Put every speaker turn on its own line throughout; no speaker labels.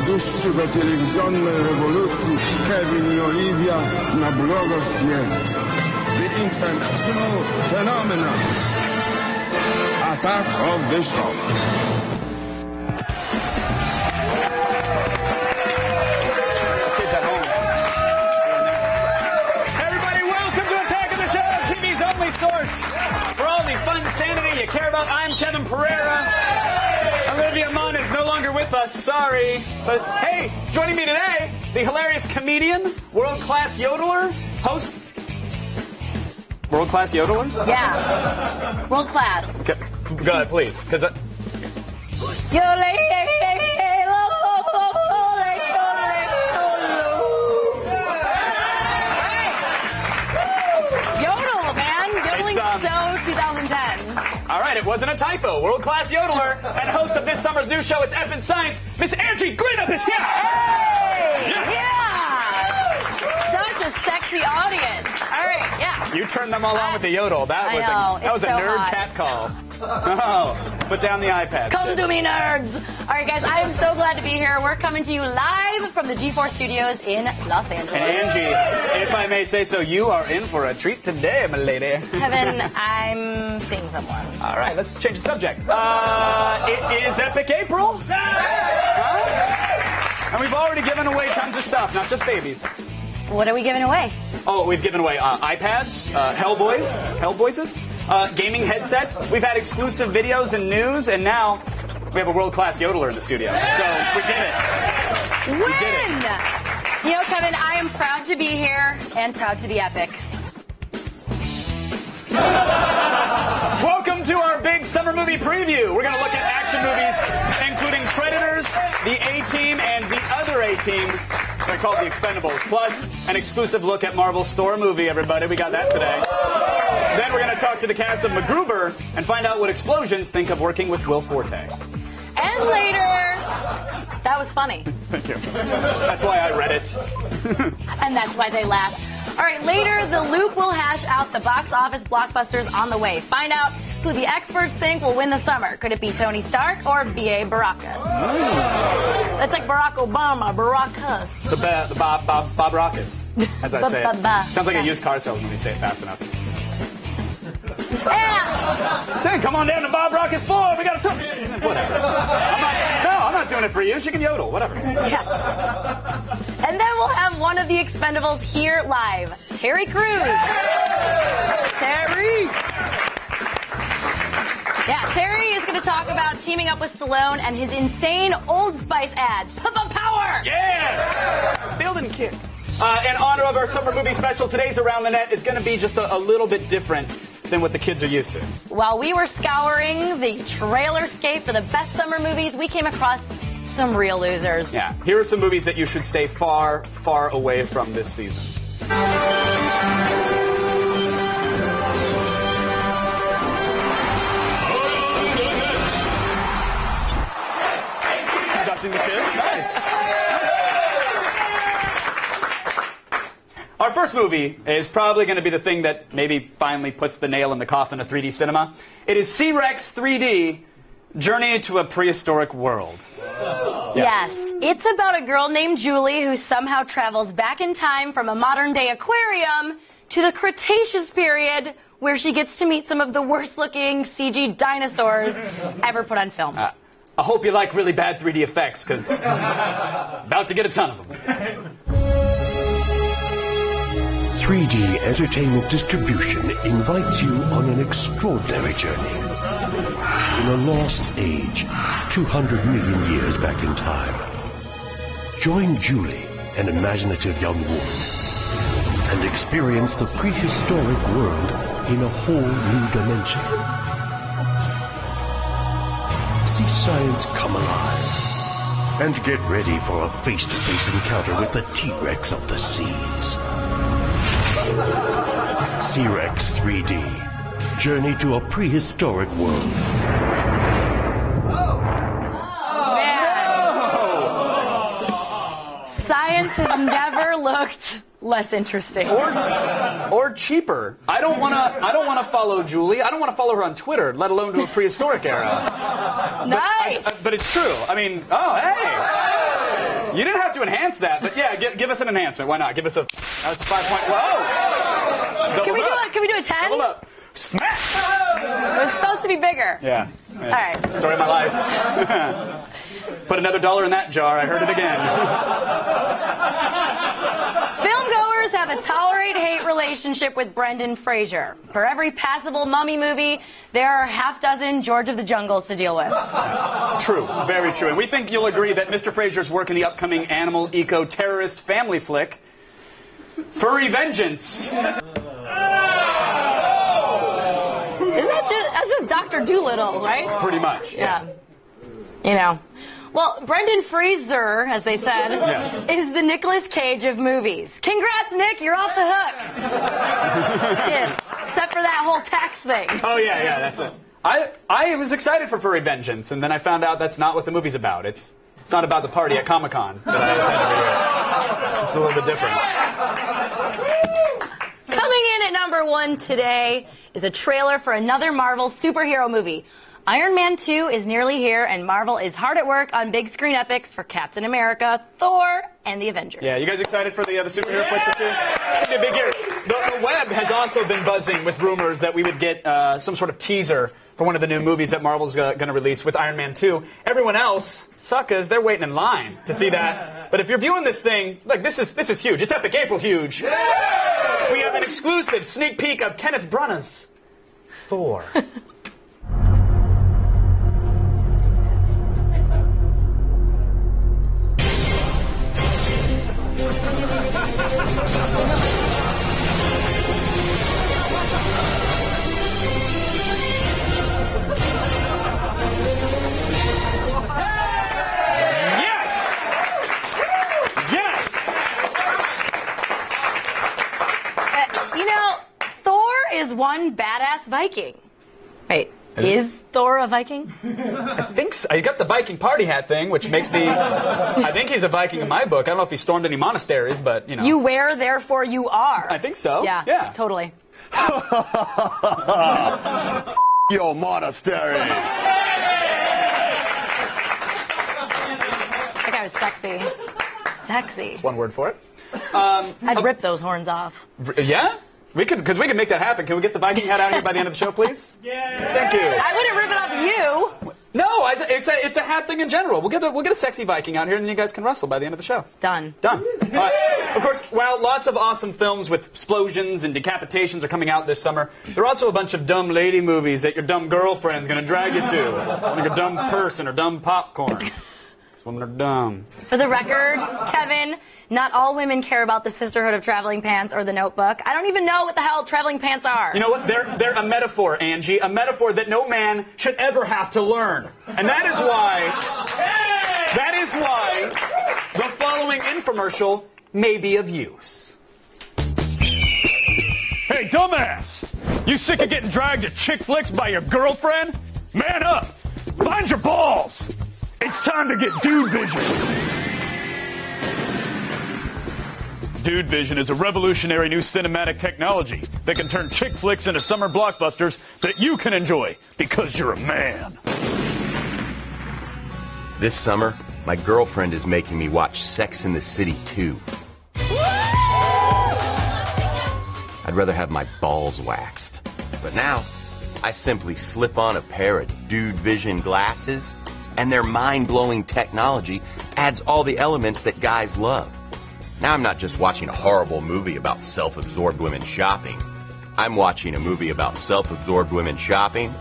dłuższego telewizjonnej rewolucji Kevin i Olivia na blogosfie. The international phenomenon. Attack of the Show.
Kids at home. Everybody, welcome to Attack of the Show, TV's only source for all the fun sanity you care about. I'm Kevin Pereira. Olivia Munn is no longer with us, sorry. But hey, joining me today, the hilarious comedian, world-class yodeler, host... World-class yodeler?
Yeah. World class.
Okay. Go ahead, please. Because
Yodel, man. Yodeling's so 2010.
all right, it wasn't a typo. World-class yodeler and host of this summer's new show, It's Effin' Science, Miss Angie Greenup is here.
Hey!
Yes.
Yeah! Such a sexy audience. All right, yeah.
You turned them all on with the yodel. That was a nerd
hot.
cat call. Oh, put down the iPad.
Come
kids.
to me, nerds. All right, guys, I am so glad to be here. We're coming to you live from the G4 studios in Los Angeles.
And Angie, if I may say so, you are in for a treat today, my lady.
Kevin, I'm seeing someone.
All right, let's change the subject. It is Epic April. Huh? And we've already given away tons of stuff, not just babies.
What are we giving away?
Oh, we've given away iPads, Hellboyses, gaming headsets. We've had exclusive videos and news, and now we have a world-class yodeler in the studio. So we did it.
Win!
We did it.
You know, Kevin, I am proud to be here and proud to be epic.
Welcome to our big summer movie preview. We're going to look at action movies, including Predators, the A-Team, and the other A-Team. They're called the Expendables. Plus, an exclusive look at Marvel's Thor movie, everybody. We got that today. Then we're going to talk to the cast of MacGruber and find out what explosions think of working with Will Forte.
And later, that was funny.
Thank you. That's why I read it.
And that's why they laughed. All right, later, the Loop will hash out the box office blockbusters on the way. Find out who the experts think will win the summer. Could it be Tony Stark or B.A. Baracus? That's like Barack Obama, Baracus.
The Bob Rockus, as I say it. Sounds like a used car salesman when you say it fast enough.
Yeah.
Say, come on down to Bob Rockus' floor. We got to talk. Whatever. I'm not doing it for you. She can yodel. Whatever.
Yeah. And then we'll have one of the Expendables here live, Terry Crews. Terry. Yeah, Terry is going to talk about teaming up with Stallone and his insane Old Spice ads. Power!
Yes! Build and kick. In honor of our summer movie special, today's Around the Net is going to be just a little bit different than what the kids are used to.
While we were scouring the trailerscape for the best summer movies, we came across some real losers.
Yeah, here are some movies that you should stay far, far away from this season. Conducting the kids, nice. Our first movie is probably going to be the thing that maybe finally puts the nail in the coffin of 3D cinema. It is C-Rex 3D, Journey to a Prehistoric World.
Yeah. Yes, it's about a girl named Julie who somehow travels back in time from a modern-day aquarium to the Cretaceous period, where she gets to meet some of the worst-looking CG dinosaurs ever put on film.
I hope you like really bad 3D effects, because about to get a ton of them.
3D Entertainment Distribution invites you on an extraordinary journey. In a lost age, 200 million years back in time. Join Julie, an imaginative young woman, and experience the prehistoric world in a whole new dimension. See science come alive, and get ready for a face-to-face encounter with the T-Rex of the seas. C-Rex 3D, Journey to a Prehistoric World.
Science has never looked less interesting.
Or cheaper. I don't want to follow Julie. I don't want to follow her on Twitter, let alone to a prehistoric era.
Nice.
But it's true. I mean, oh, hey. You didn't have to enhance that, but yeah, give us an enhancement. Why not? Give us a. That's a 5 point. Whoa!
Can we do a 10?
Double up. Smack!
It was supposed to be bigger.
Yeah.
All right.
Story of my life. Put another $1 in that jar. I heard it again.
Filmgoers have a tolerate-hate relationship with Brendan Fraser. For every passable mummy movie, there are half dozen George of the Jungles to deal with.
True. Very true. And we think you'll agree that Mr. Fraser's work in the upcoming animal eco-terrorist family flick, Furry Vengeance.
That's just Dr. Dolittle, right?
Pretty much.
Yeah. You know. Well, Brendan Fraser, as they said, is the Nicolas Cage of movies. Congrats, Nick, you're off the hook. Yeah, except for that whole tax thing.
Oh, yeah, that's it. I was excited for Furry Vengeance, and then I found out that's not what the movie's about. It's not about the party at Comic-Con that I attend every year. It's a little bit different.
Coming in at number 1 today is a trailer for another Marvel superhero movie. Iron Man 2 is nearly here, and Marvel is hard at work on big screen epics for Captain America, Thor, and the Avengers.
Yeah, you guys excited for the superhero flicks this year? It's gonna be a big year. The web has also been buzzing with rumors that we would get some sort of teaser for one of the new movies that Marvel's going to release with Iron Man 2. Everyone else, suckers, they're waiting in line to see that. But if you're viewing this thing, look, this is huge. It's Epic April huge. Yeah! We have an exclusive sneak peek of Kenneth Branagh's Thor.
Is one badass Viking. Wait, is Thor a Viking?
I think so. You got the Viking party hat thing, which makes me... I think he's a Viking in my book. I don't know if he stormed any monasteries, but, you know.
You wear, therefore you are.
I think so.
Yeah. Totally.
Your monasteries.
That guy was sexy. Sexy.
That's one word for it.
I'd rip those horns off.
Yeah? Because we can make that happen. Can we get the Viking hat out here by the end of the show, please? Yeah. Thank you.
I wouldn't rip it off you.
No, it's a hat thing in general. We'll get a sexy Viking out here, and then you guys can wrestle by the end of the show.
Done.
Of course, while lots of awesome films with explosions and decapitations are coming out this summer, there are also a bunch of dumb lady movies that your dumb girlfriend's going to drag you to, like a dumb person or dumb popcorn. These women are dumb.
For the record, Kevin, not all women care about the Sisterhood of Traveling Pants or The Notebook. I don't even know what the hell traveling pants are.
You know what? They're a metaphor, Angie. A metaphor that no man should ever have to learn. And that is why the following infomercial may be of use.
Hey, dumbass! You sick of getting dragged to chick flicks by your girlfriend? Man up! Find your balls! It's time to get Dude Vision. Dude Vision is a revolutionary new cinematic technology that can turn chick flicks into summer blockbusters that you can enjoy because you're a man.
This summer, my girlfriend is making me watch Sex and the City 2. I'd rather have my balls waxed. But now, I simply slip on a pair of Dude Vision glasses, and their mind-blowing technology adds all the elements that guys love. Now I'm not just watching a horrible movie about self-absorbed women shopping. I'm watching a movie about self-absorbed women shopping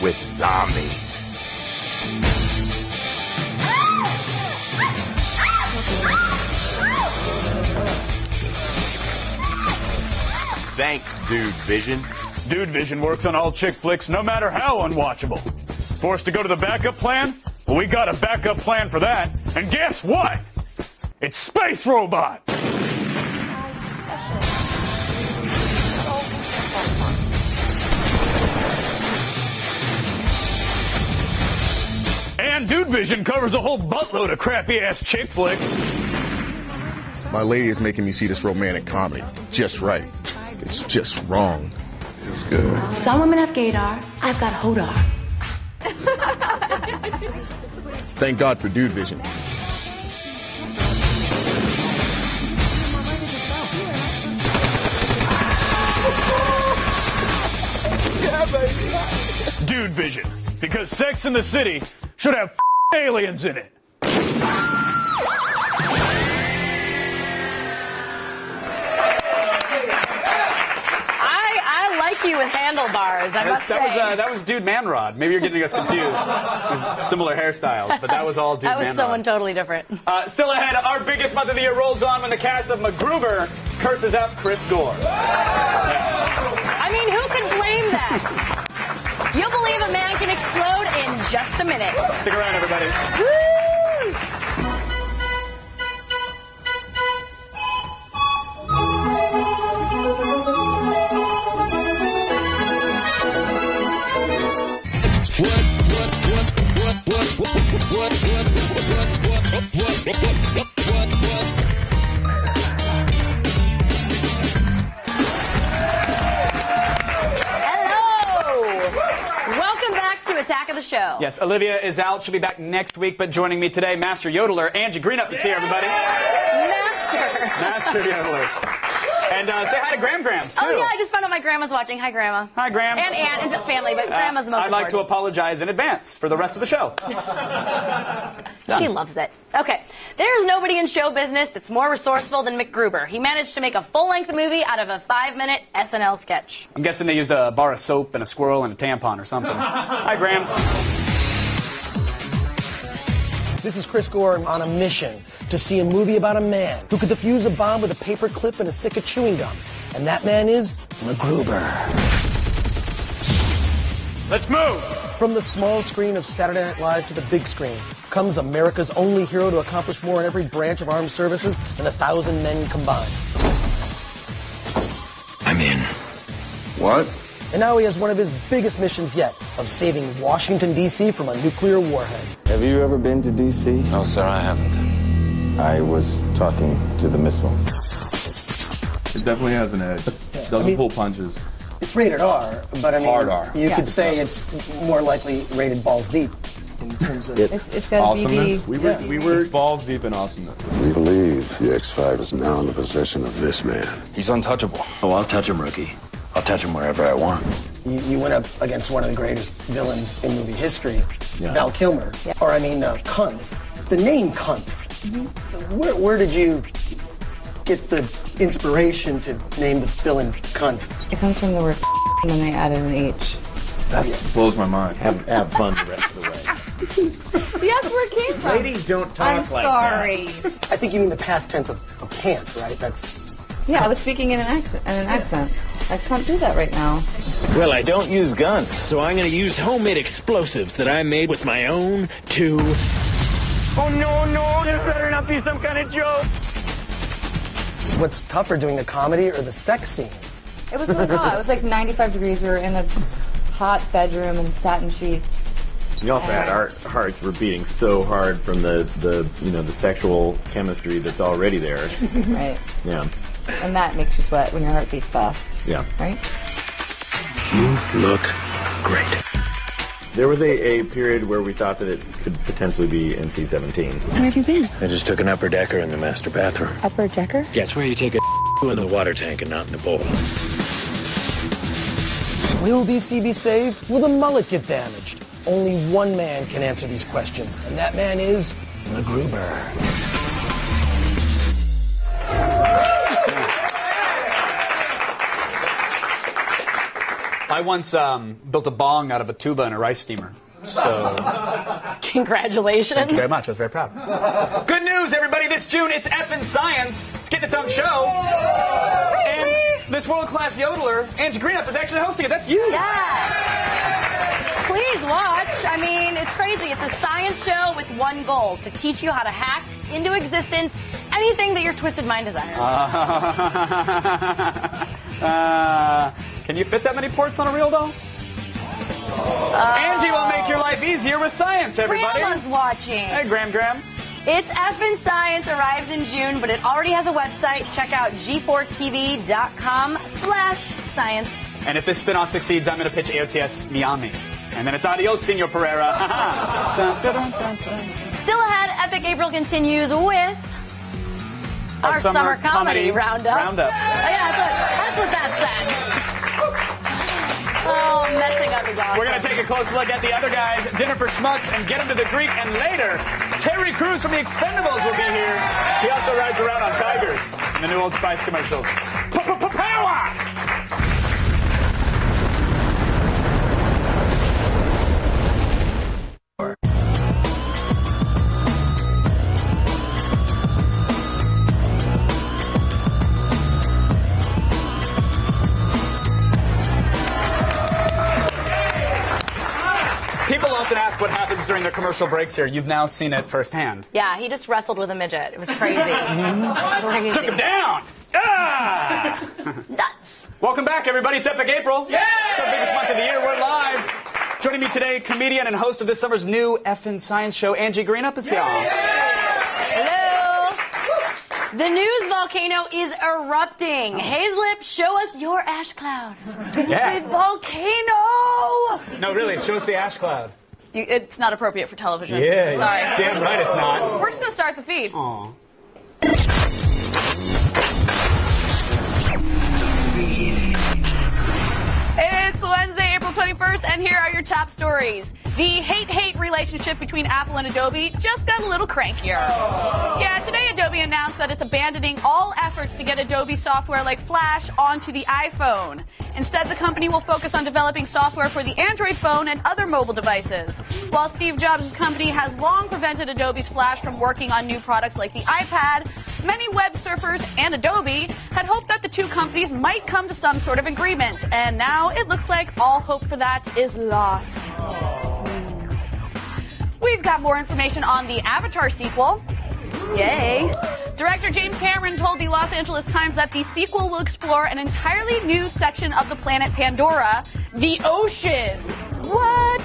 with zombies. Thanks, Dude Vision.
Dude Vision works on all chick flicks no matter how unwatchable. Forced to go to the backup plan? Well, we got a backup plan for that. And guess what? It's Space Robot! And Dude Vision covers a whole buttload of crappy-ass chick flicks.
My lady is making me see this romantic comedy just right. It's just wrong. It's good.
Some women have gaydar. I've got hodar.
Thank God for Dude Vision.
baby. Dude vision. Because Sex in the City should have aliens in it.
I like you with handlebars, I must say.
That was Dude Manrod. Maybe you're getting us confused. Similar hairstyles, but that was all Dude Manrod.
That was someone totally different.
Still ahead, our biggest month of the year rolls on when the cast of MacGruber curses out Chris Gore.
I mean, who could blame that? You'll believe a man can explode in just a minute.
Stick around, everybody.
Woo! Attack of the show.
Yes, Olivia is out. She'll be back next week, but joining me today, Master Yodeler, Angie Greenup is here, everybody. Master Yodeler. And say hi to Grams, too.
Oh, yeah, I just found out my grandma's watching. Hi, Grandma.
Hi, Grams.
And Aunt and family, but Grandma's the most
I'd like to apologize in advance for the rest of the show.
She loves it. Okay, there's nobody in show business that's more resourceful than MacGruber. He managed to make a full-length movie out of a 5-minute SNL sketch.
I'm guessing they used a bar of soap and a squirrel and a tampon or something. Hi, Grams.
This is Chris Gore on a mission to see a movie about a man who could defuse a bomb with a paper clip and a stick of chewing gum. And that man is MacGruber.
Let's move!
From the small screen of Saturday Night Live to the big screen comes America's only hero to accomplish more in every branch of armed services than 1,000 men combined.
I'm in.
What?
And now he has one of his biggest missions yet, of saving Washington, D.C. from a nuclear warhead.
Have you ever been to D.C.?
No, sir, I haven't.
I was talking to the missile.
It definitely has an edge. Doesn't pull punches.
It's rated R, but I mean,
Hard R.
You could say it's more likely rated balls deep in terms of
it's got
awesomeness.
BD.
We were balls deep in awesomeness.
We believe the X-5 is now in the possession of this man.
He's untouchable.
Oh, I'll touch him, rookie. I'll touch him wherever I want.
You went up against one of the greatest villains in movie history, Val Kilmer. Yeah. Or, I mean, Kumpf. The name Kumpf. Mm-hmm. Where did you get the inspiration to name the villain Kumpf?
It comes from the word and then they added an H.
That blows my mind.
Have fun the rest of the way.
Yes, where it came from.
Ladies don't talk
I'm
like
sorry.
that. I think you mean the past tense of can't, right? That's...
Yeah, I was speaking in an accent. I can't do that right now.
Well, I don't use guns, so I'm going to use homemade explosives that I made with my own two... Oh, no, this better not be some kind of joke.
What's tougher, doing the comedy or the sex scenes?
It was really hot. It was like 95 degrees. We were in a hot bedroom and satin sheets.
We also had our hearts were beating so hard from the sexual chemistry that's already there.
Right.
Yeah.
And that makes you sweat when your heart beats fast.
Yeah.
Right?
You look great.
There was a period where we thought that it could potentially be NC-17.
Where have you been?
I just took an upper decker in the master bathroom.
Upper decker?
Yeah, it's where you take a in the water tank and not in the bowl.
Will DC be saved? Will the mullet get damaged? Only one man can answer these questions, and that man is MacGruber.
I once built a bong out of a tuba in a rice steamer. So,
congratulations.
Thank you very much. I was very proud. Good news, everybody. This June, it's Effin' Science. It's getting its own show. And this world-class yodeler, Angie Greenup, is actually hosting it. That's you.
Yes. Please watch. I mean, it's crazy. It's a science show with one goal, to teach you how to hack into existence anything that your twisted mind desires.
Can you fit that many ports on a real doll? Angie will make your life easier with science, everybody.
Grandma's watching.
Hey, Graham.
It's Effin' Science, arrives in June, but it already has a website. Check out g4tv.com/science.
And if this spin-off succeeds, I'm going to pitch AOTS Miami. And then it's adios, Senor Pereira.
Still ahead, Epic April continues with our summer comedy Roundup.
Roundup.
Oh, yeah, that's what that said. Oh, messing up is awesome.
We're going to take a close look at the other guys, Dinner for Schmucks, and Get Him to the Greek. And later, Terry Crews from the Expendables will be here. He also rides around on tigers in the new Old Spice commercials. Power! People often ask what happens during the commercial breaks here. You've now seen it firsthand.
Yeah, he just wrestled with a midget. It was crazy. Crazy.
Took him down! Ah!
Nuts.
Welcome back, everybody. It's Epic April. Yeah! It's our biggest month of the year. We're live. Joining me today, comedian and host of this summer's new Effin' Science show, Angie Greenup. It's y'all.
Hello. The news volcano is erupting. Hazlip, show us your ash clouds.
Yeah.
Volcano!
No, really, show us the ash cloud.
It's not appropriate for television.
Yeah,
Sorry.
damn right it's not.
We're just going to start the feed.
Aw.
It's Wednesday, April 21st, and here are your top stories. The hate-hate relationship between Apple and Adobe just got a little crankier. Yeah, today Adobe announced that it's abandoning all efforts to get Adobe software like Flash onto the iPhone. Instead, the company will focus on developing software for the Android phone and other mobile devices. While Steve Jobs' company has long prevented Adobe's Flash from working on new products like the iPad, many web surfers and Adobe had hoped that the two companies might come to some sort of agreement, and now it looks like all hope for that is lost. We've got more information on the Avatar sequel. Yay. Director James Cameron told the Los Angeles Times that the sequel will explore an entirely new section of the planet Pandora, the ocean. What?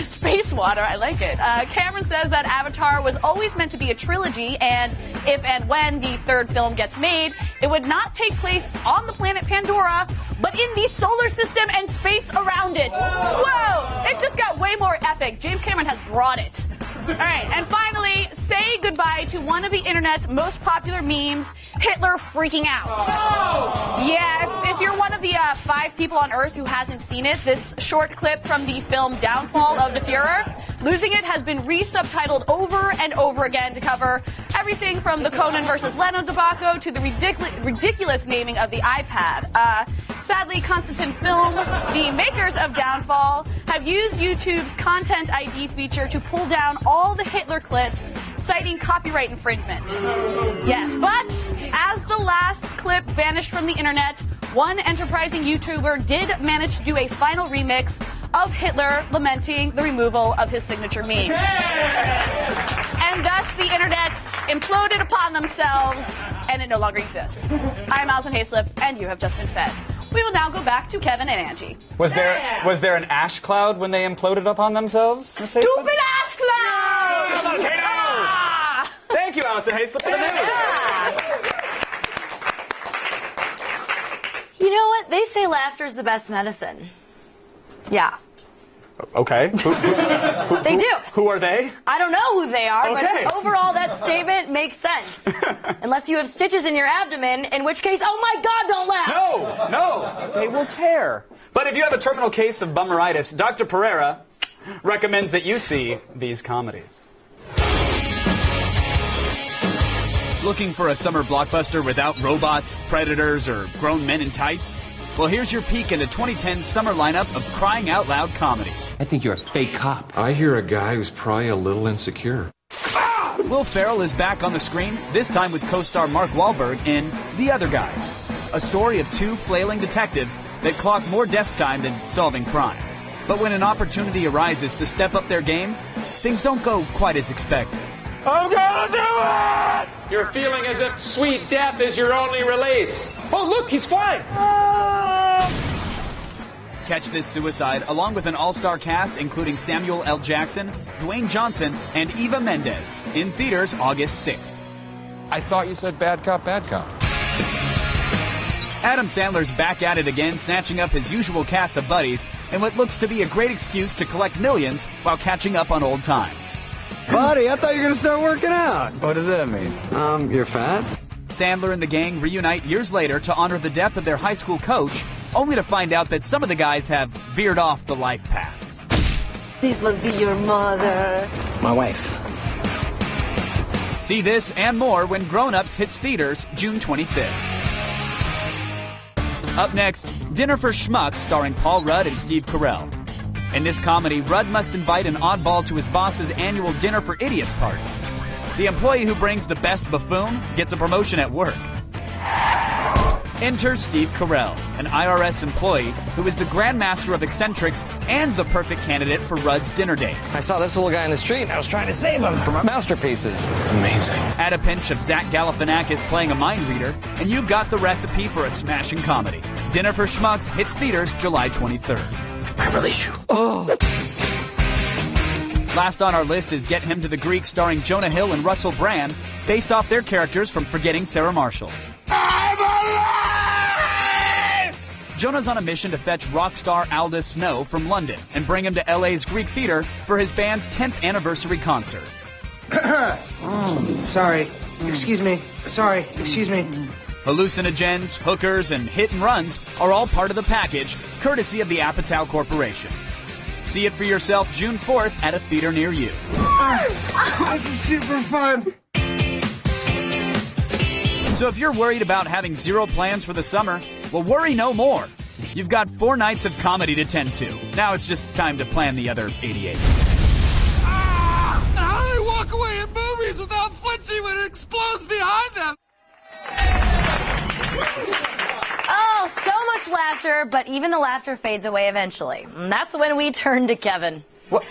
Space water, I like it. Cameron says that Avatar was always meant to be a trilogy, and if and when the third film gets made, it would not take place on the planet Pandora, but in the solar system and space around it. Whoa! It just got way more epic. James Cameron has brought it. All right, and finally, say goodbye to one of the internet's most popular memes, Hitler freaking out. Yeah, if you're one of the 5 people on Earth who hasn't seen it, this short clip from the film Downfall of the Fuhrer, losing it has been re-subtitled over and over again to cover everything from the Conan versus Leno debacle to the ridiculous naming of the iPad. Sadly, Constantine Film, the makers of Downfall, have used YouTube's Content ID feature to pull down all the Hitler clips, citing copyright infringement. Yes, but as the last clip vanished from the internet, one enterprising YouTuber did manage to do a final remix of Hitler lamenting the removal of his signature meme. And thus the internet imploded upon themselves, and it no longer exists. I'm Alison Hayslip, and you have just been fed. We will now go back to Kevin and Angie.
Was there an ash cloud when they imploded upon themselves?
Stupid ash cloud!
Volcano! Ah! Thank you, Alison Hayslip, for the news.
You know what? They say laughter's the best medicine. Yeah.
Okay.
They do.
Who are they?
I don't know who they are,
okay.
But overall that statement makes sense. Unless you have stitches in your abdomen, in which case, oh my God, don't laugh!
No, they will tear. But if you have a terminal case of bummeritis, Dr. Pereira recommends that you see these comedies. Looking for a summer blockbuster without robots, predators, or grown men in tights? Well, here's your peek into 2010's summer lineup of crying out loud comedies.
I think you're a fake cop. I hear a guy who's probably a little insecure.
Will Ferrell is back on the screen, this time with co-star Mark Wahlberg in The Other Guys, a story of 2 flailing detectives that clock more desk time than solving crime. But when an opportunity arises to step up their game, things don't go quite as expected. I'm gonna do it!
You're feeling as if sweet death is your only release. Oh, look, he's flying.
Catch this suicide along with an all-star cast including Samuel L. Jackson, Dwayne Johnson, and Eva Mendes in theaters August 6th.
I thought you said bad cop, bad cop.
Adam Sandler's back at it again, snatching up his usual cast of buddies in what looks to be a great excuse to collect millions while catching up on old times.
Buddy, I thought you were going to start working out.
What does that mean?
You're fat?
Sandler and the gang reunite years later to honor the death of their high school coach
only to find out that some of the guys have veered off the life path.
This must be your mother.
My wife.
See this and more when Grown Ups hits theaters June 25th. Up next, Dinner for Schmucks starring Paul Rudd and Steve Carell. In this comedy, Rudd must invite an oddball to his boss's annual Dinner for Idiots party. The employee who brings the best buffoon gets a promotion at work. Enter Steve Carell, an IRS employee who is the grandmaster of eccentrics and the perfect candidate for Rudd's dinner date.
I saw this little guy in the street and I was trying to save him from my masterpieces. Amazing.
Add a pinch of Zach Galifianakis playing a mind reader, and you've got the recipe for a smashing comedy. Dinner for Schmucks hits theaters July 23rd.
I release you. Oh.
Last on our list is Get Him to the Greek starring Jonah Hill and Russell Brand, based off their characters from Forgetting Sarah Marshall.
I'm alive!
Jonah's on a mission to fetch rock star Aldous Snow from London and bring him to LA's Greek Theater for his band's 10th anniversary concert.
Sorry. Excuse me. Sorry. Excuse me.
Hallucinogens, hookers, and hit and runs are all part of the package, courtesy of the Apatow Corporation. See it for yourself June 4th at a theater near you.
This is super fun.
So if you're worried about having zero plans for the summer, well, worry no more. You've got 4 nights of comedy to tend to. Now it's just time to plan the other 88.
How do they walk away in movies without flinching when it explodes behind them?
Oh, so much laughter, but even the laughter fades away eventually. And that's when we turn to Kevin.
What?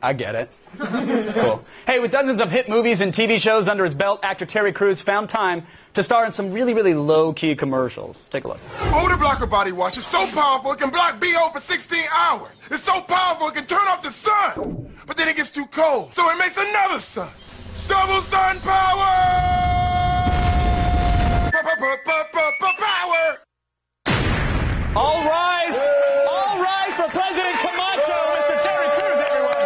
I get it. It's cool. Hey, with dozens of hit movies and TV shows under his belt, actor Terry Crews found time to star in some really, really low-key commercials. Take a look.
Odor Blocker Body Wash is so powerful it can block BO for 16 hours. It's so powerful it can turn off the sun. But then it gets too cold, so it makes another sun. Double sun power! Power!
All rise! All rise for President Camacho, Mr. Terry Crews, everyone!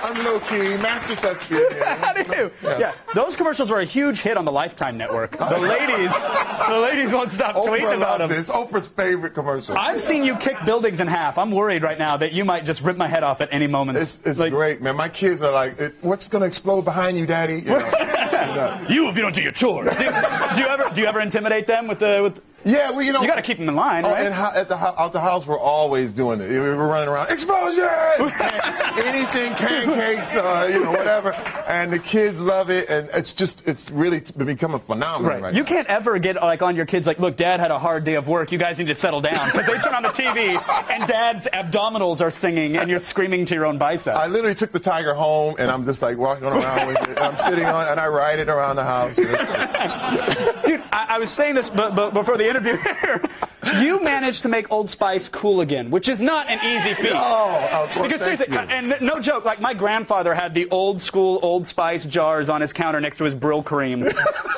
I'm low-key, master thespian.
How do you? Yeah, those commercials were a huge hit on the Lifetime network. The ladies won't stop tweeting about them.
It's Oprah's favorite commercial.
I've seen you kick buildings in half. I'm worried right now that you might just rip my head off at any moment.
It's like, great, man. My kids are like, what's going to explode behind you, Daddy? You know.
You, if you don't do your chores. Do you ever intimidate them with the?
Yeah, well, you know,
you got to keep them in line, right?
And out the house, we're always doing it. We're running around, explosion, anything, pancakes, whatever. And the kids love it, and it's really become a phenomenon right
You
now.
can't ever get on your kids like, look, Dad had a hard day of work. You guys need to settle down, because they turn on the TV and Dad's abdominals are singing, and you're screaming to your own biceps.
I literally took the Tiger home, and I'm just like walking around with it. I'm sitting on, and I ride it around the house.
Dude, I was saying this before the interview here. You managed to make Old Spice cool again, which is not an easy feat. Because seriously, and no joke, like my grandfather had the old school Old Spice jars on his counter next to his Brill cream,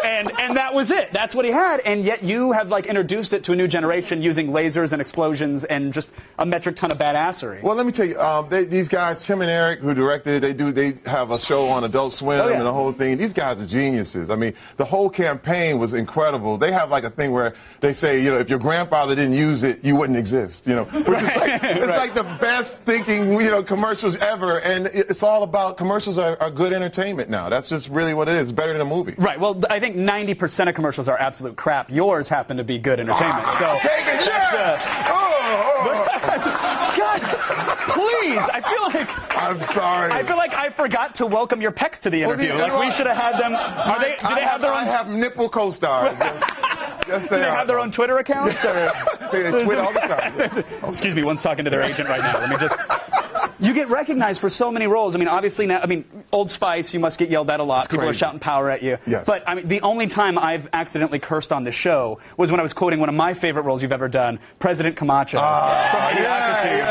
and that was it. That's what he had, and yet you have introduced it to a new generation using lasers and explosions and just a metric ton of badassery.
Well, let me tell you, these guys, Tim and Eric, who directed it, they have a show on Adult Swim and the whole thing. These guys are geniuses. I mean, the whole campaign was incredible. They have a thing where they say, if your grandfather didn't use it, you wouldn't exist. Which is like the best thinking, commercials ever. And it's all about commercials are good entertainment now. That's just really what it is. It's better than a movie.
Right. Well, I think 90% of commercials are absolute crap. Yours happen to be good entertainment. So
take it,
God, please. I feel like
I'm sorry.
I feel like I forgot to welcome your pecs to the interview. We should have had them. Do they have their own?
I have nipple co-stars. Yes,
do they have their own Twitter accounts? Or?
They tweet all the time.
Excuse me, one's talking to their agent right now. Let me just. You get recognized for so many roles. I mean, obviously now, Old Spice, you must get yelled at a lot. People are shouting power at you.
Yes.
But the only time I've accidentally cursed on this show was when I was quoting one of my favorite roles you've ever done, President Camacho from Idiocracy.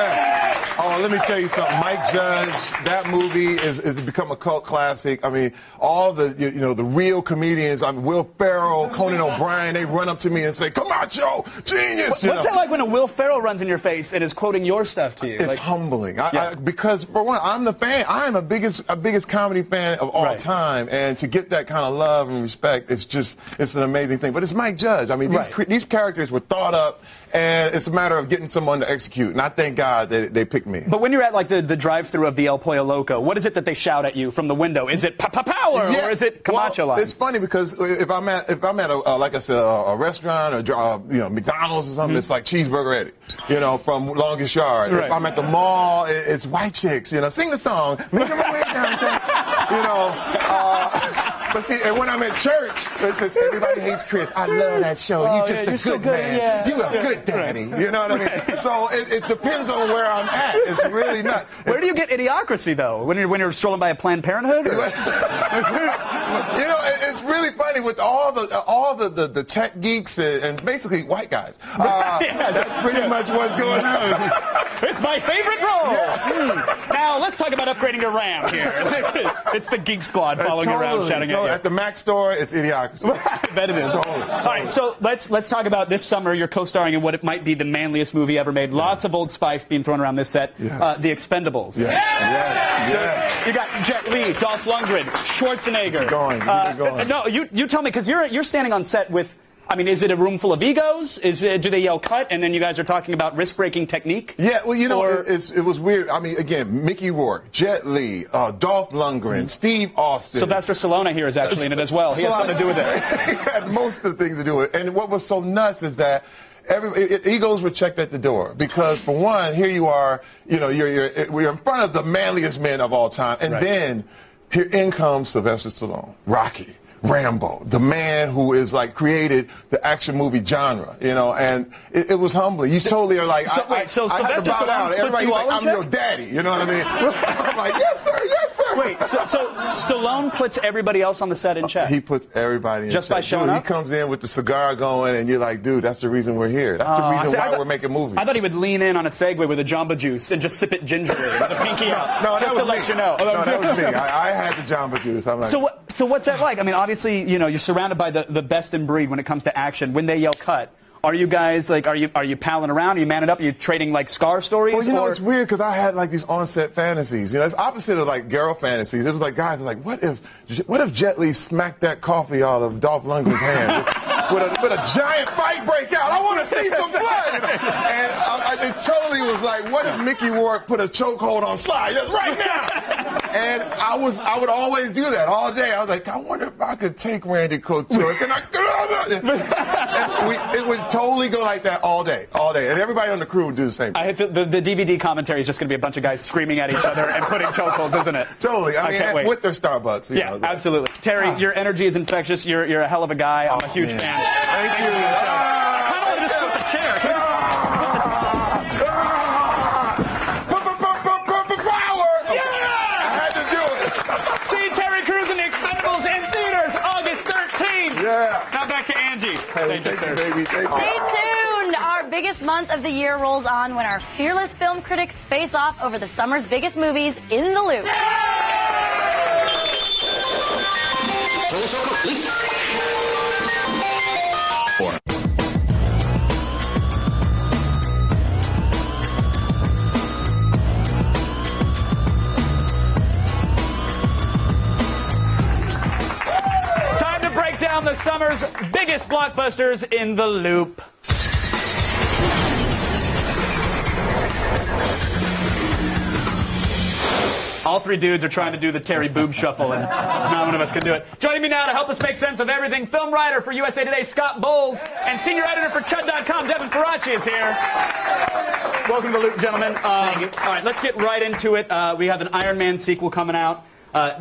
Oh, let me tell you something. Mike Judge, that movie is become a cult classic. I mean, all the the real comedians, Will Ferrell, Conan O'Brien, they run up to me and say, "Come on, Joe, genius!"
What's that like when a Will Ferrell runs in your face and is quoting your stuff to you?
It's humbling. Because for one, I'm the fan. I am a biggest comedy fan of all time, and to get that kind of love and respect, it's an amazing thing. But it's Mike Judge. I mean, these characters were thought up, and it's a matter of getting someone to execute. And I thank God that they picked me.
But when you're at like the drive-thru of the El Pollo Loco, what is it that they shout at you from the window? Is it power or is it Camacho lines?
It's funny because if I'm at like I said, a restaurant or McDonald's or something, it's like Cheeseburger Eddie, from Longest Yard. If I'm at the mall, it's white chicks, sing the song, make my way downtown, But see, and when I'm at church, it says, everybody hates Chris. I love that show. You're just a good man.
Yeah.
You a good daddy. You know what I mean? So it depends on where I'm at. It's really not.
Where do you get Idiocracy, though? When you're strolling by a Planned Parenthood?
It's really funny with all the tech geeks and basically white guys. That's pretty much what's going on.
It's my favorite role. Now let's talk about upgrading your RAM here. It's the Geek Squad following you around, shouting at you.
At the Mac store, it's Idiocracy.
I bet it is. All right, so let's talk about this summer. You're co-starring in what it might be the manliest movie ever made. Lots of Old Spice being thrown around this set. The Expendables. So you got Jet Li, Dolph Lundgren, Schwarzenegger.
Keep going.
No, you tell me, because you're standing on set with. I mean, is it a room full of egos? Do they yell cut, and then you guys are talking about risk-breaking technique?
Yeah, well, it was weird. I mean, again, Mickey Rourke, Jet Li, Dolph Lundgren, Steve Austin.
Sylvester Stallone here is actually in it as well. He has something to do with it.
He had most of the things to do with it. And what was so nuts is that egos were checked at the door because, for one, here you are, we're in front of the manliest men of all time, and then here in comes Sylvester Stallone, Rocky, Rambo, the man who is created the action movie genre, and it was humbling. You totally are like,
so
I had to bow down. Everybody's like, I'm your daddy, you know what I mean? I'm like, yes sir, yes sir.
Wait, so Stallone puts everybody else on the set in check?
He puts everybody in check.
Just by showing up?
He comes in with the cigar going, and you're like, dude, that's the reason we're here. That's the reason why we're making movies.
I thought he would lean in on a Segway with a Jamba Juice and just sip it gingerly with a pinky up.
No,
just
that was
to let
me.
you know.
No, that was me. I had the Jamba Juice. I'm like,
so what's that like? I mean, obviously, you're surrounded by the best in breed when it comes to action. When they yell cut, are you guys are you palling around? Are you manning up? Are you trading Scar stories?
Well, it's weird because I had these on-set fantasies. it's opposite of girl fantasies. It was guys are like, what if Jet Li smacked that coffee out of Dolph Lundgren's hand with a giant fight break out? I want to see some blood. And it totally was like, what if Mickey Rourke put a chokehold on Sly right now? And I would always do that all day. I was like, I wonder if I could take Randy Couture. Can I? And it would totally go like that all day, and everybody on the crew would do the same thing.
I hit the DVD commentary is just going to be a bunch of guys screaming at each other and putting chokeholds, isn't it?
Totally. I
can't
mean,
wait.
with their Starbucks.
Yeah, absolutely. Terry, your energy is infectious. You're a hell of a guy. I'm a huge fan.
Thank you.
I kind of want to just flip the chair. Now back to Angie.
Thank you, baby. Thank you.
Stay tuned. Our biggest month of the year rolls on when our fearless film critics face off over the summer's biggest movies in the loop.
The summer's biggest blockbusters in the loop. All three dudes are trying to do the Terry boob shuffle, and not one of us can do it. Joining me now to help us make sense of everything, film writer for USA Today, Scott Bowles, and senior editor for Chud.com, Devin Faraci is here. Welcome to the loop, gentlemen. Thank you. All right, let's get right into it. We have an Iron Man sequel coming out.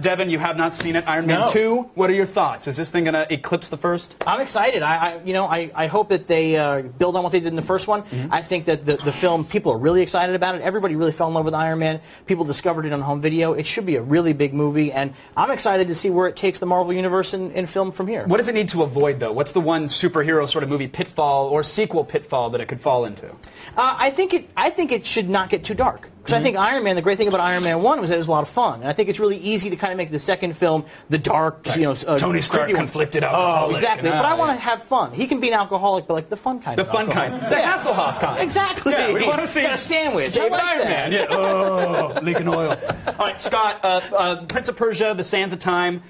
Devin, you have not seen it. Iron Man 2. What are your thoughts? Is this thing going to eclipse the first?
I'm excited. I hope that they build on what they did in the first one. Mm-hmm. I think that the film, people are really excited about it. Everybody really fell in love with Iron Man. People discovered it on home video. It should be a really big movie, and I'm excited to see where it takes the Marvel Universe in film from here.
What does it need to avoid, though? What's the one superhero sort of movie pitfall or sequel pitfall that it could fall into?
I think it should not get too dark. Because I think Iron Man, the great thing about Iron Man 1 was that it was a lot of fun. And I think it's really easy to kind of make the second film the dark,
Tony Stark conflicted
Oh,
alcoholic.
exactly. But I want to have fun. He can be an alcoholic, but like the fun kind.
The fun kind. The Hasselhoff kind.
Exactly.
Yeah, we want to see
a sandwich.
David
I like
Iron
that.
Man. Yeah. Oh, leaking oil. All right, Scott, Prince of Persia, The Sands of Time.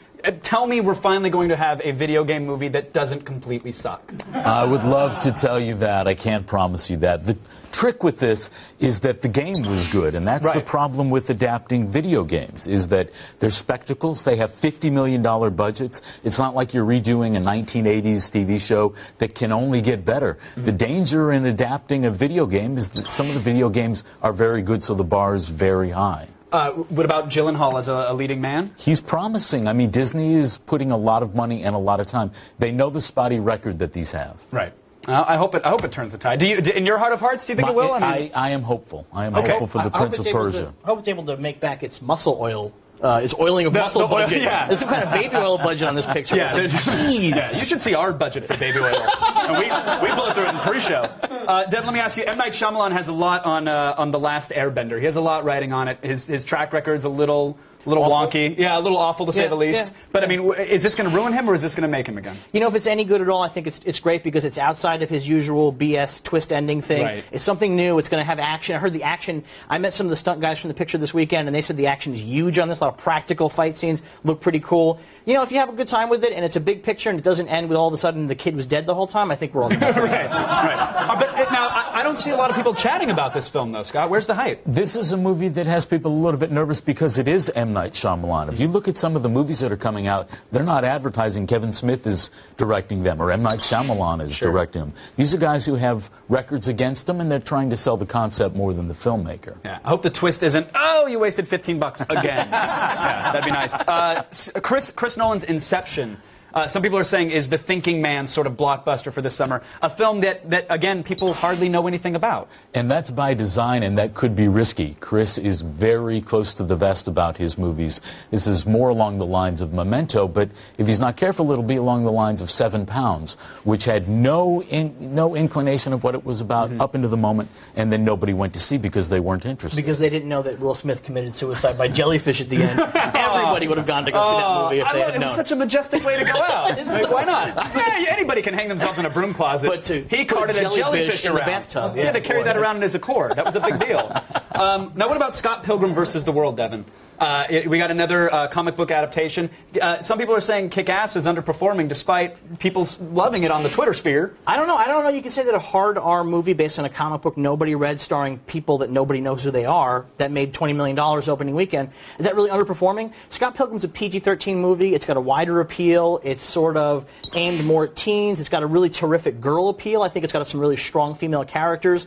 Tell me we're finally going to have a video game movie that doesn't completely suck.
I would love to tell you that. I can't promise you that. The trick with this is that the game was good, and that's the problem with adapting video games, is that they're spectacles. They have $50 million budgets. It's not like you're redoing a 1980s TV show that can only get better. The danger in adapting a video game is that some of the video games are very good, so the bar is very high.
What about Gyllenhaal as a leading man?
He's promising. I mean, Disney is putting a lot of money and a lot of time. They know the spotty record that these have.
Right. I hope it turns the tide. In your heart of hearts, do you think it will?
I am hopeful. I am hopeful for the Prince of Persia.
I hope it's able to make back its muscle oil. It's oiling of muscle budget.
Yeah.
There's some kind of baby oil budget on this picture.
Yeah,
like, jeez.
Yeah, you should see our budget for baby oil. And we blew through it in pre-show. Dev, let me ask you. M. Night Shyamalan has a lot on The Last Airbender. He has a lot riding on it. His track record's a little wonky. Yeah, a little awful to say the least.
Yeah.
But I mean, is this going to ruin him or is this going to make him again?
You know, if it's any good at all, I think it's great because it's outside of his usual BS twist ending thing.
Right.
It's something new. It's going to have action. I heard the action. I met some of the stunt guys from the picture this weekend, and they said the action is huge on this. A lot of practical fight scenes look pretty cool. You know, if you have a good time with it and it's a big picture and it doesn't end with all of a sudden the kid was dead the whole time, I think we're all good.
Right. But now, I don't see a lot of people chatting about this film, though, Scott. Where's the hype?
This is a movie that has people a little bit nervous because it is M. Night Shyamalan. If you look at some of the movies that are coming out, they're not advertising Kevin Smith is directing them or M. Night Shyamalan is directing them. These are guys who have records against them, and they're trying to sell the concept more than the filmmaker.
Yeah. I hope the twist isn't, oh, you wasted $15 again. Yeah, that'd be nice. Chris Nolan's Inception. Some people are saying is the thinking man sort of blockbuster for this summer. A film that again, people hardly know anything about.
And that's by design, and that could be risky. Chris is very close to the vest about his movies. This is more along the lines of Memento, but if he's not careful, it'll be along the lines of 7 Pounds, which had no inclination of what it was about up into the moment, and then nobody went to see because they weren't interested.
Because they didn't know that Will Smith committed suicide by jellyfish at the end. Everybody would have gone to go see that movie if they had known.
It was such a majestic way to go out. Like, why not? Yeah, anybody can hang themselves in a broom closet.
But
he carted a jellyfish
in
around.
the bathtub.
He had to carry that around in his Accord. That was a big deal. Now, what about Scott Pilgrim versus the World, Devin? We got another comic book adaptation. Some people are saying Kick-Ass is underperforming despite people loving it on the Twitter sphere.
I don't know. You can say that a hard R movie based on a comic book nobody read, starring people that nobody knows who they are, that made $20 million opening weekend, is that really underperforming? Scott Pilgrim's a PG-13 movie. It's got a wider appeal. It's sort of aimed more at teens. It's got a really terrific girl appeal. I think it's got some really strong female characters.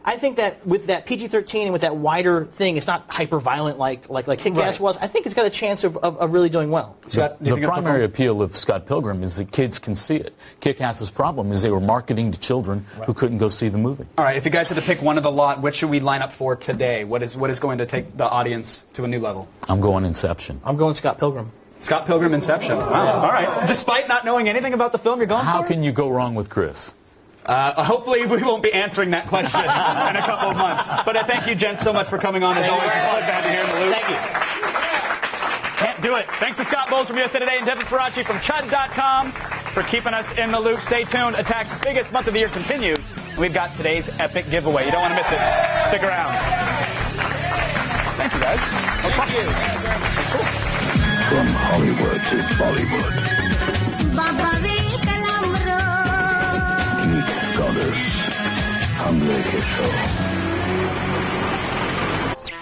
I think that with that PG-13 and with that wider thing, it's not hyper-violent like Kick-Ass was. I think it's got a chance of really doing well.
Scott, the primary appeal of Scott Pilgrim is that kids can see it. Kick-Ass's problem is they were marketing to children who couldn't go see the movie.
All right, if you guys had to pick one of the lot, which should we line up for today? What is going to take the audience to a new level?
I'm going Inception.
I'm going Scott Pilgrim.
Scott Pilgrim, Inception. Wow. All right. Despite not knowing anything about the film you're going for?
How can you go wrong with Chris?
Hopefully we won't be answering that question in a couple of months. But I thank you, gents, so much for coming on. As always, it's always glad to hear in the loop.
Thank you.
Can't do it. Thanks to Scott Bowles from USA Today and Devin Faraci from Chud.com for keeping us in the loop. Stay tuned. Attack's biggest month of the year continues. We've got today's epic giveaway. You don't want to miss it. Stick around. Thank you, guys. That was fun. That's cool.
From Hollywood to Bollywood. Geek Goddess. Hamle ke show.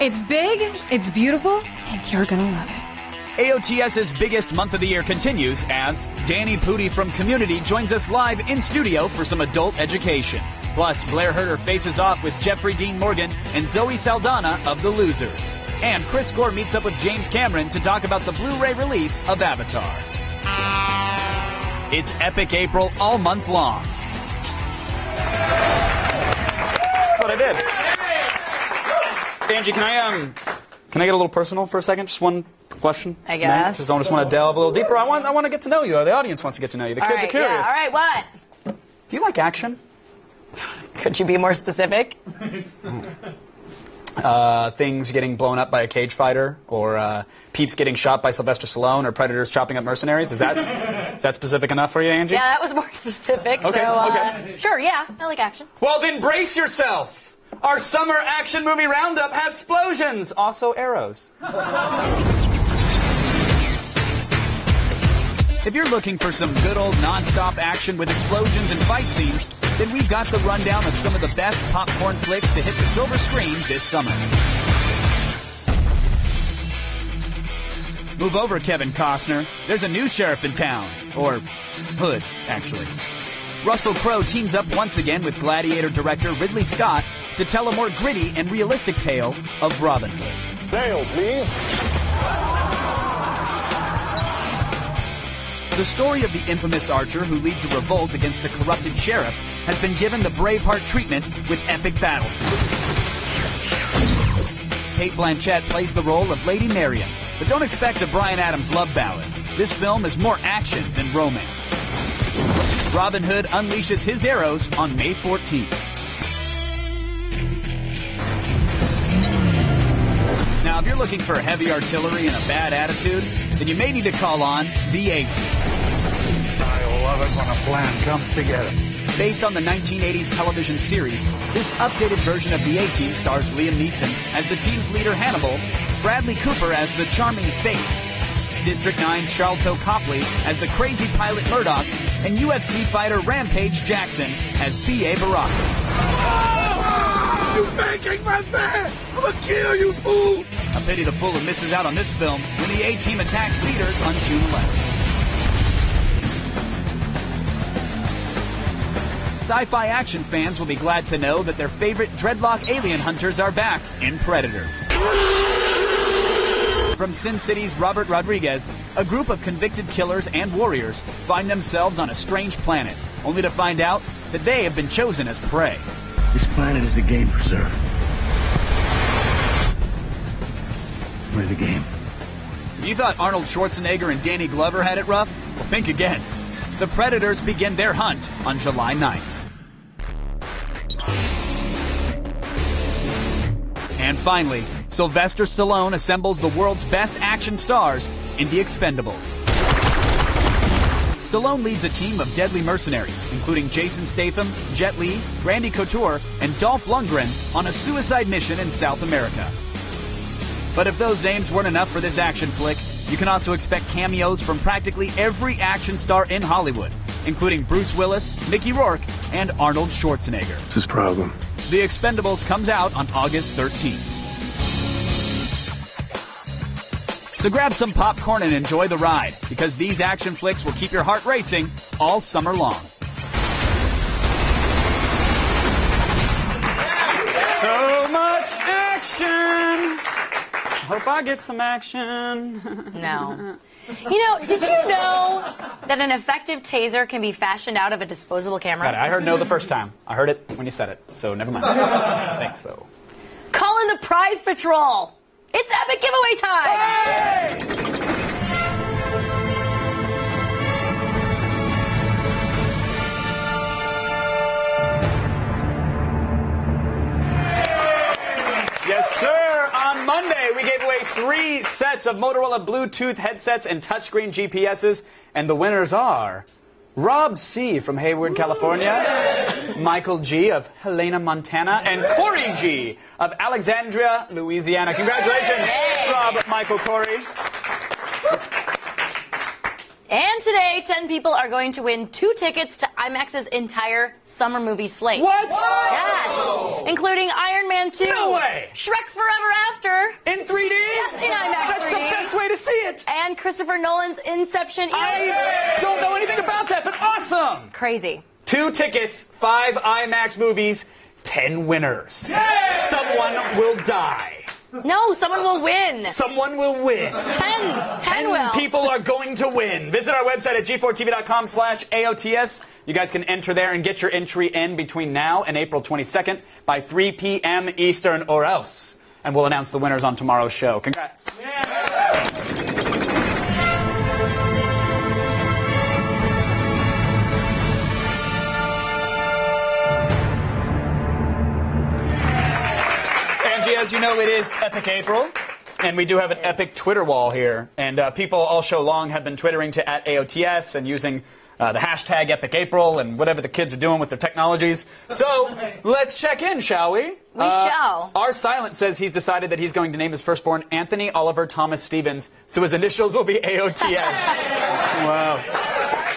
It's big, it's beautiful, and you're gonna love it.
AOTS's biggest month of the year continues as Danny Pudi from Community joins us live in studio for some adult education. Plus, Blair Herter faces off with Jeffrey Dean Morgan and Zoe Saldana of The Losers. And Chris Gore meets up with James Cameron to talk about the Blu-ray release of Avatar. It's Epic April all month long.
That's what I did. Angie, can I get a little personal for a second? Just one question.
I guess.
Just want to delve a little deeper. I want to get to know you. The audience wants to get to know you. The kids are curious.
Yeah. All right, what?
Do you like action?
Could you be more specific?
things getting blown up by a cage fighter, or Peeps getting shot by Sylvester Stallone, or Predators chopping up mercenaries? Is that specific enough for you, Angie?
Yeah, that was more specific.
Okay,
so,
okay.
Sure, yeah, I like action.
Well, then brace yourself. Our summer action movie roundup has explosions, also arrows.
If you're looking for some good old non-stop action with explosions and fight scenes, then we've got the rundown of some of the best popcorn flicks to hit the silver screen this summer. Move over, Kevin Costner. There's a new sheriff in town. Or hood, actually. Russell Crowe teams up once again with Gladiator director Ridley Scott to tell a more gritty and realistic tale of Robin Hood.
Bail, please.
The story of the infamous archer who leads a revolt against a corrupted sheriff has been given the Braveheart treatment with epic battle scenes. Cate Blanchett plays the role of Lady Marion, but don't expect a Bryan Adams love ballad. This film is more action than romance. Robin Hood unleashes his arrows on May 14th. Now, if you're looking for heavy artillery and a bad attitude, then you may need to call on the A-Team.
I love it when a plan comes together.
Based on the 1980s television series, this updated version of the A-Team stars Liam Neeson as the team's leader Hannibal, Bradley Cooper as the charming Face, District 9's Charlton Copley as the crazy pilot Murdoch, and UFC fighter Rampage Jackson as B.A. Baracus.
You making my man! I'm gonna kill you, fool!
A pity the Fuller misses out on this film when the A-Team attacks theaters on June 11th. Sci-fi action fans will be glad to know that their favorite dreadlock alien hunters are back in Predators. From Sin City's Robert Rodriguez, a group of convicted killers and warriors find themselves on a strange planet, only to find out that they have been chosen as prey.
This planet is a game preserve. We're the game.
You thought Arnold Schwarzenegger and Danny Glover had it rough? Well, think again. The Predators begin their hunt on July 9th. And finally, Sylvester Stallone assembles the world's best action stars in The Expendables. Stallone leads a team of deadly mercenaries, including Jason Statham, Jet Li, Randy Couture, and Dolph Lundgren on a suicide mission in South America. But if those names weren't enough for this action flick, you can also expect cameos from practically every action star in Hollywood, including Bruce Willis, Mickey Rourke, and Arnold Schwarzenegger.
What's his problem?
The Expendables comes out on August 13th. So grab some popcorn and enjoy the ride, because these action flicks will keep your heart racing all summer long.
So much action! Hope I get some action.
No. You know, did you know that an effective taser can be fashioned out of a disposable camera?
Got it. I heard no the first time. I heard it when you said it, so never mind. Thanks, though.
Call in the prize patrol. It's epic giveaway time.
Hey! Yes, sir. On Monday, we gave away 3 sets of Motorola Bluetooth headsets and touchscreen GPSs, and the winners are Rob C. from Hayward, California, Michael G. of Helena, Montana, and Corey G. of Alexandria, Louisiana. Congratulations, Rob, Michael, Corey.
And today, 10 people are going to win 2 tickets to IMAX's entire summer movie slate.
What?
Yes! Including Iron Man 2.
No way!
Shrek Forever After.
In 3D?
Yes, in IMAX
That's
3D.
the best way to see it!
And Christopher Nolan's Inception.
I don't know anything about that, but awesome!
Crazy.
2 tickets, 5 IMAX movies, 10 winners. Yay! Someone will die.
No, someone will win.
Someone will win.
10 will.
People are going to win. Visit our website at g4tv.com/AOTS. You guys can enter there and get your entry in between now and April 22nd by 3 p.m. Eastern or else. And we'll announce the winners on tomorrow's show. Congrats. Angie, as you know, it is Epic April. And we do have an epic Twitter wall here. And people all show long have been twittering to @AOTS and using the hashtag Epic April and whatever the kids are doing with their technologies. So let's check in, shall we?
We shall.
Our Silent says he's decided that he's going to name his firstborn Anthony Oliver Thomas Stevens, so his initials will be AOTS. Wow.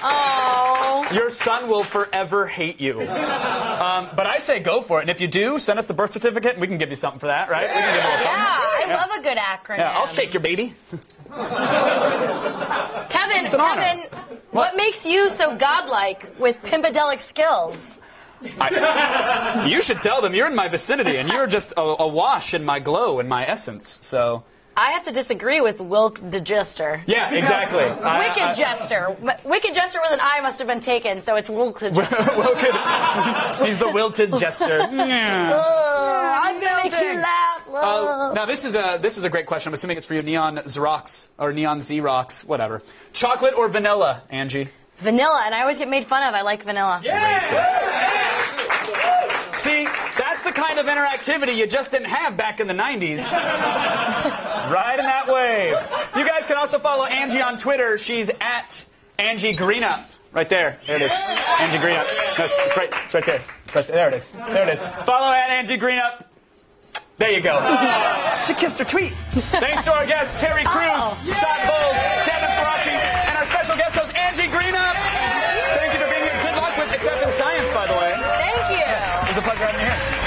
Oh.
Your son will forever hate you. But I say go for it. And if you do, send us the birth certificate and we can give you something for that, right? We can give you a little something.
I love a good acronym.
Yeah, I'll shake your baby.
Kevin, what makes you so godlike with pimpedelic skills?
You should tell them you're in my vicinity and you're just a wash in my glow and my essence. So
I have to disagree with Wilk de Jester.
Yeah, exactly.
Wicked Jester. Wicked Jester with an I must have been taken, so it's Wilk de Jester.
He's the wilted jester.
I'm gonna make you laugh.
Now this is a great question. I'm assuming it's for you, Neon Xerox or Neon Xerox, whatever. Chocolate or vanilla, Angie?
Vanilla, and I always get made fun of. I like vanilla.
Yeah. Racist. See, that's the kind of interactivity you just didn't have back in the 90s. Right in that wave. You guys can also follow Angie on Twitter. She's @AngieGreenup. Right there. There it is. Angie Greenup. No, it's right there. There it is. There it is. Follow @AngieGreenup. There you go. She kissed her tweet. Thanks to our guests, Terry Crews, Scott Bowles, Devin Faraci, and our special guest host, Angie Greenup. Thank you for being here. Good luck with Except in Science, by the way.
Thank you.
It was a pleasure having you here.